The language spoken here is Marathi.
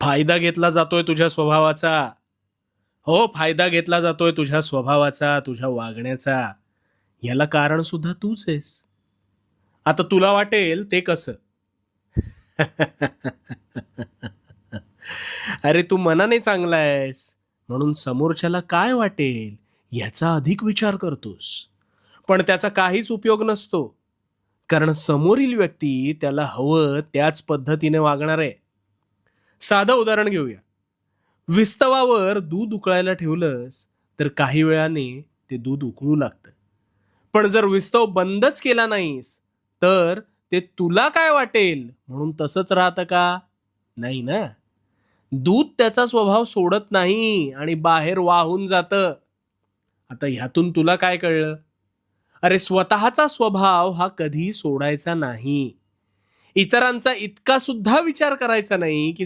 फायदा घेतला जातोय तुझ्या स्वभावाचा. हो, फायदा घेतला जातोय तुझ्या स्वभावाचा, तुझ्या वागण्याचा. याला कारण सुद्धा तूच आहेस. आता तुला वाटेल ते कसं? अरे तू मनाने चांगला आहेस म्हणून समोरच्याला काय वाटेल याचा अधिक विचार करतोस. पण त्याचा काहीच उपयोग नसतो. कारण समोरील व्यक्ती त्याला हवं त्याच पद्धतीने वागणार आहे. साधं उदाहरण घेऊया. विस्तवावर दूध उकळायला ठेवलंस तर काही वेळाने ते दूध उकळू लागतं. पण जर विस्तव बंदच केला नाहीस तर ते तुला काय वाटेल म्हणून तसंच राहतं का? नाही ना. दूध त्याचा स्वभाव सोडत नाही आणि बाहेर वाहून जातं. आता ह्यातून तुला काय कळलं? अरे स्वतःचा स्वभाव हा कधी सोडायचा नाही. इतरांचा इतका सुद्धा विचार करायचा नाही की